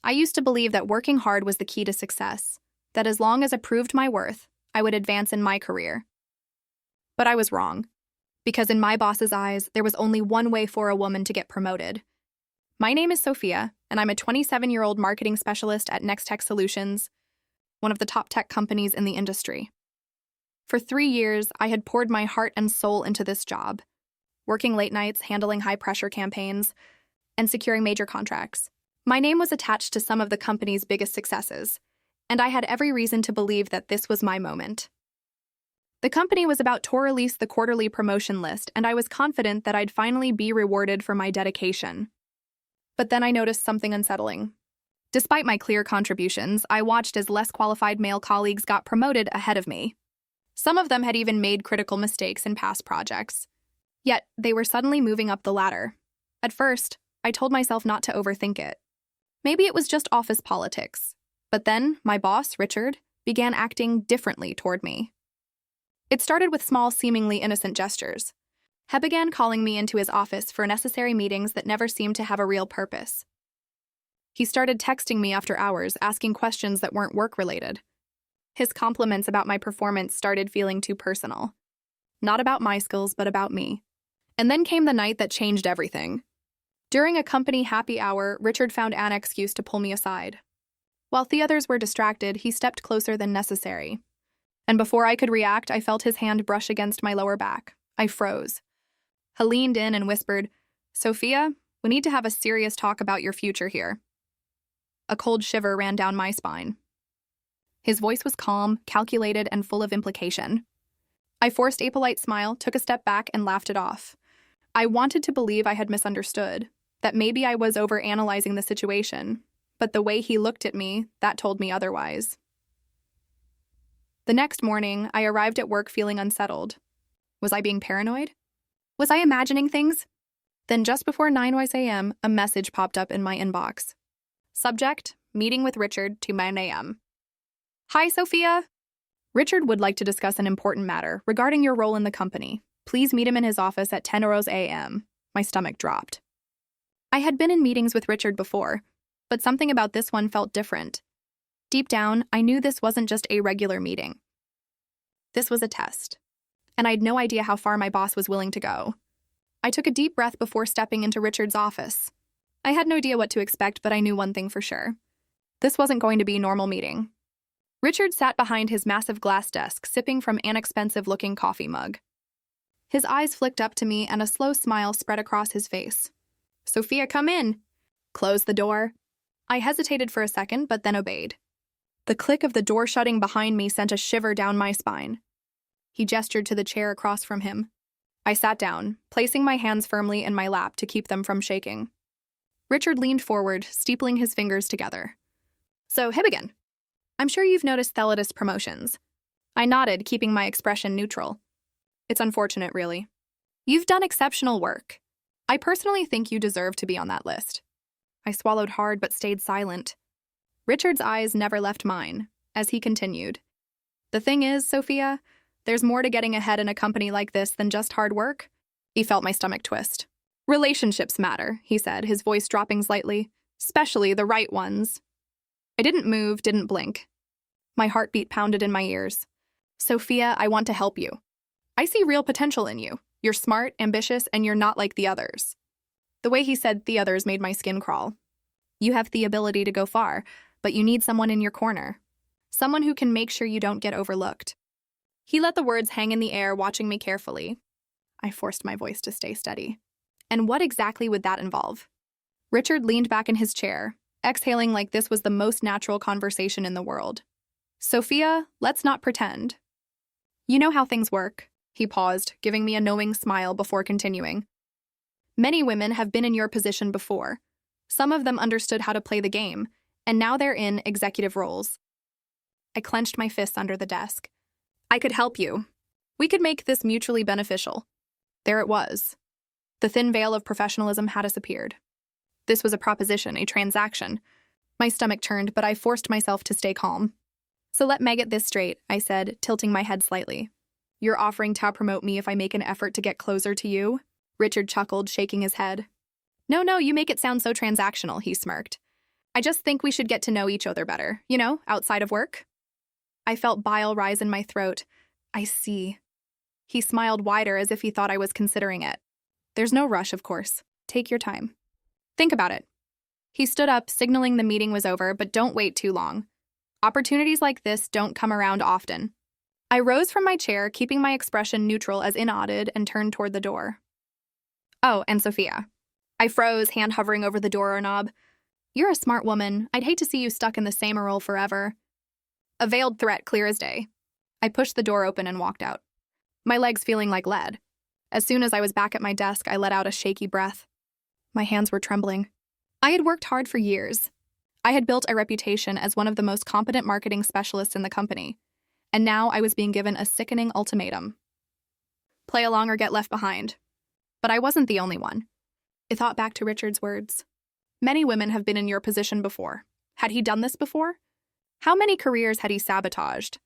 I used to believe that working hard was the key to success, that as long as I proved my worth, I would advance in my career. But I was wrong, because in my boss's eyes, there was only one way for a woman to get promoted. My name is Sophia, and I'm a 27-year-old marketing specialist at Next Tech Solutions, one of the top tech companies in the industry. For 3 years, I had poured my heart and soul into this job, working late nights, handling high-pressure campaigns, and securing major contracts. My name was attached to some of the company's biggest successes, and I had every reason to believe that this was my moment. The company was about to release the quarterly promotion list, and I was confident that I'd finally be rewarded for my dedication. But then I noticed something unsettling. Despite my clear contributions, I watched as less qualified male colleagues got promoted ahead of me. Some of them had even made critical mistakes in past projects. Yet, they were suddenly moving up the ladder. At first, I told myself not to overthink it. Maybe it was just office politics. But then, my boss, Richard, began acting differently toward me. It started with small, seemingly innocent gestures. He began calling me into his office for necessary meetings that never seemed to have a real purpose. He started texting me after hours, asking questions that weren't work-related. His compliments about my performance started feeling too personal. Not about my skills, but about me. And then came the night that changed everything. During a company happy hour, Richard found an excuse to pull me aside. While the others were distracted, he stepped closer than necessary. And before I could react, I felt his hand brush against my lower back. I froze. He leaned in and whispered, "Sophia, we need to have a serious talk about your future here." A cold shiver ran down my spine. His voice was calm, calculated, and full of implication. I forced a polite smile, took a step back, and laughed it off. I wanted to believe I had misunderstood, that maybe I was overanalyzing the situation, but the way he looked at me, that told me otherwise. The next morning, I arrived at work feeling unsettled. Was I being paranoid? Was I imagining things? Then just before 9 a.m., a message popped up in my inbox. Subject, meeting with Richard to 9 a.m. Hi, Sophia. Richard would like to discuss an important matter regarding your role in the company. Please meet him in his office at 10 a.m. My stomach dropped. I had been in meetings with Richard before, but something about this one felt different. Deep down, I knew this wasn't just a regular meeting. This was a test, and I had no idea how far my boss was willing to go. I took a deep breath before stepping into Richard's office. I had no idea what to expect, but I knew one thing for sure. This wasn't going to be a normal meeting. Richard sat behind his massive glass desk, sipping from an expensive-looking coffee mug. His eyes flicked up to me, and a slow smile spread across his face. "Sophia, come in." "Close the door." I hesitated for a second, but then obeyed. The click of the door shutting behind me sent a shiver down my spine. He gestured to the chair across from him. I sat down, placing my hands firmly in my lap to keep them from shaking. Richard leaned forward, steepling his fingers together. "So, Hibbigan, I'm sure you've noticed the latest promotions." I nodded, keeping my expression neutral. "It's unfortunate, really. You've done exceptional work. I personally think you deserve to be on that list." I swallowed hard but stayed silent. Richard's eyes never left mine, as he continued. "The thing is, Sophia, there's more to getting ahead in a company like this than just hard work." He felt my stomach twist. "Relationships matter," he said, his voice dropping slightly, "especially the right ones." I didn't move, didn't blink. My heartbeat pounded in my ears. "Sophia, I want to help you. I see real potential in you. You're smart, ambitious, and you're not like the others." The way he said "the others" made my skin crawl. You have the ability to go far, but you need someone in your corner. Someone who can make sure you don't get overlooked. He let the words hang in the air, watching me carefully. I forced my voice to stay steady. "And what exactly would that involve?" Richard leaned back in his chair, exhaling like this was the most natural conversation in the world. "Sophia, let's not pretend. You know how things work." He paused, giving me a knowing smile before continuing. "Many women have been in your position before. Some of them understood how to play the game, and now they're in executive roles." I clenched my fists under the desk. "I could help you. We could make this mutually beneficial." There it was. The thin veil of professionalism had disappeared. This was a proposition, a transaction. My stomach turned, but I forced myself to stay calm. "So let me get this straight," I said, tilting my head slightly. "You're offering to promote me if I make an effort to get closer to you?" Richard chuckled, shaking his head. No, you make it sound so transactional," he smirked. I just think we should get to know each other better, outside of work. I felt bile rise in my throat. I see. He smiled wider as if he thought I was considering it. There's no rush, of course. Take your time. Think about it. He stood up, signaling the meeting was over, but don't wait too long. Opportunities like this don't come around often. I rose from my chair, keeping my expression neutral as inaudited, and turned toward the door. Oh, and Sophia. I froze, hand hovering over the door knob. You're a smart woman. I'd hate to see you stuck in the same role forever. A veiled threat, clear as day. I pushed the door open and walked out, my legs feeling like lead. As soon as I was back at my desk, I let out a shaky breath. My hands were trembling. I had worked hard for years. I had built a reputation as one of the most competent marketing specialists in the company, and now I was being given a sickening ultimatum. Play along or get left behind. But I wasn't the only one. I thought back to Richard's words. Many women have been in your position before. Had he done this before? How many careers had he sabotaged?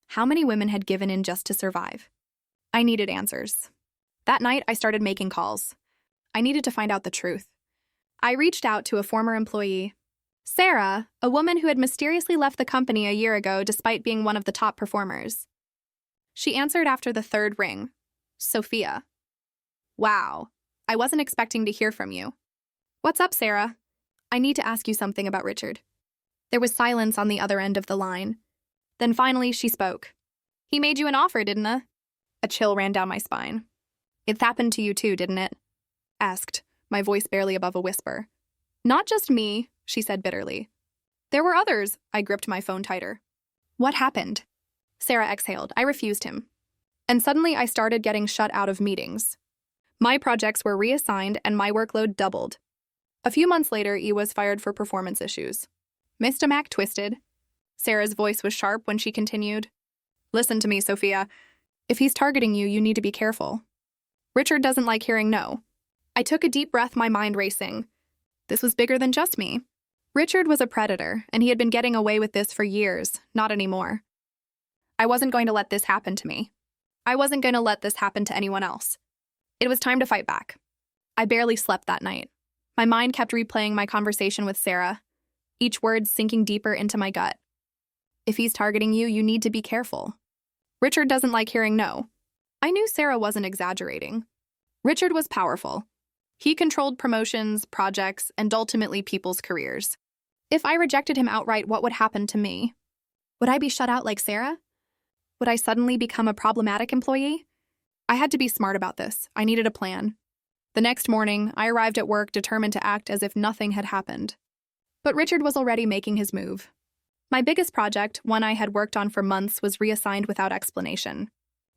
How many women had given in just to survive? I needed answers. That night, I started making calls. I needed to find out the truth. I reached out to a former employee, Sarah, a woman who had mysteriously left the company a year ago despite being one of the top performers. She answered after the third ring. Sophia. Wow, I wasn't expecting to hear from you. What's up, Sarah? I need to ask you something about Richard. There was silence on the other end of the line. Then finally she spoke. He made you an offer, didn't he? A chill ran down my spine. It happened to you too, didn't it? Asked, my voice barely above a whisper. Not just me, she said bitterly. There were others. I gripped my phone tighter. What happened? Sarah exhaled. I refused him. And suddenly I started getting shut out of meetings. My projects were reassigned and my workload doubled. A few months later, E was fired for performance issues. My stomach twisted. Sarah's voice was sharp when she continued. Listen to me, Sophia. If he's targeting you, you need to be careful. Richard doesn't like hearing no. I took a deep breath, my mind racing. This was bigger than just me. Richard was a predator, and he had been getting away with this for years, not anymore. I wasn't going to let this happen to me. I wasn't going to let this happen to anyone else. It was time to fight back. I barely slept that night. My mind kept replaying my conversation with Sarah, each word sinking deeper into my gut. If he's targeting you, you need to be careful. Richard doesn't like hearing no. I knew Sarah wasn't exaggerating. Richard was powerful. He controlled promotions, projects, and ultimately people's careers. If I rejected him outright, what would happen to me? Would I be shut out like Sarah? Would I suddenly become a problematic employee? I had to be smart about this. I needed a plan. The next morning, I arrived at work determined to act as if nothing had happened. But Richard was already making his move. My biggest project, one I had worked on for months, was reassigned without explanation.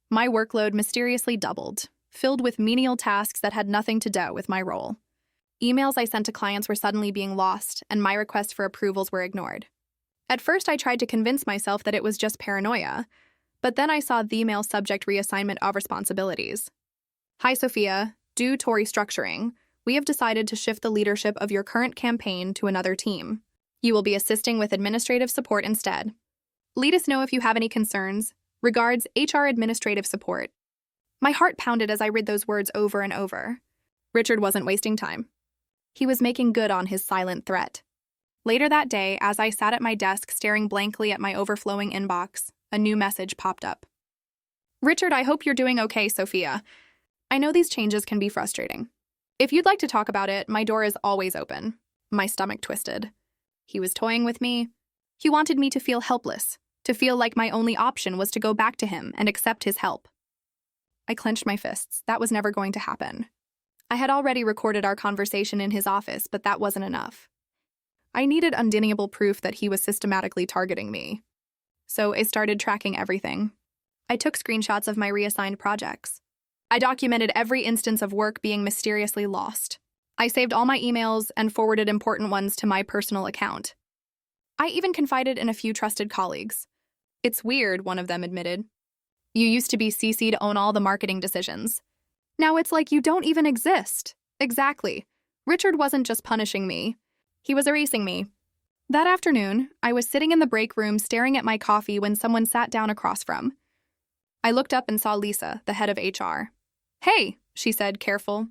My workload mysteriously doubled, filled with menial tasks that had nothing to do with my role. Emails I sent to clients were suddenly being lost, and my requests for approvals were ignored. At first, I tried to convince myself that it was just paranoia, but then I saw the email subject reassignment of responsibilities. Hi, Sophia. Due to restructuring, we have decided to shift the leadership of your current campaign to another team. You will be assisting with administrative support instead. Let us know if you have any concerns. Regards, HR Administrative Support. My heart pounded as I read those words over and over. Richard wasn't wasting time. He was making good on his silent threat. Later that day, as I sat at my desk staring blankly at my overflowing inbox, a new message popped up. Richard, I hope you're doing okay, Sophia. I know these changes can be frustrating. If you'd like to talk about it, my door is always open. My stomach twisted. He was toying with me. He wanted me to feel helpless, to feel like my only option was to go back to him and accept his help. I clenched my fists. That was never going to happen. I had already recorded our conversation in his office, but that wasn't enough. I needed undeniable proof that he was systematically targeting me. So I started tracking everything. I took screenshots of my reassigned projects. I documented every instance of work being mysteriously lost. I saved all my emails and forwarded important ones to my personal account. I even confided in a few trusted colleagues. It's weird, one of them admitted. You used to be CC'd on all the marketing decisions. Now it's like you don't even exist. Exactly. Richard wasn't just punishing me. He was erasing me. That afternoon, I was sitting in the break room staring at my coffee when someone sat down across from. I looked up and saw Lisa, the head of HR. Hey, she said, careful.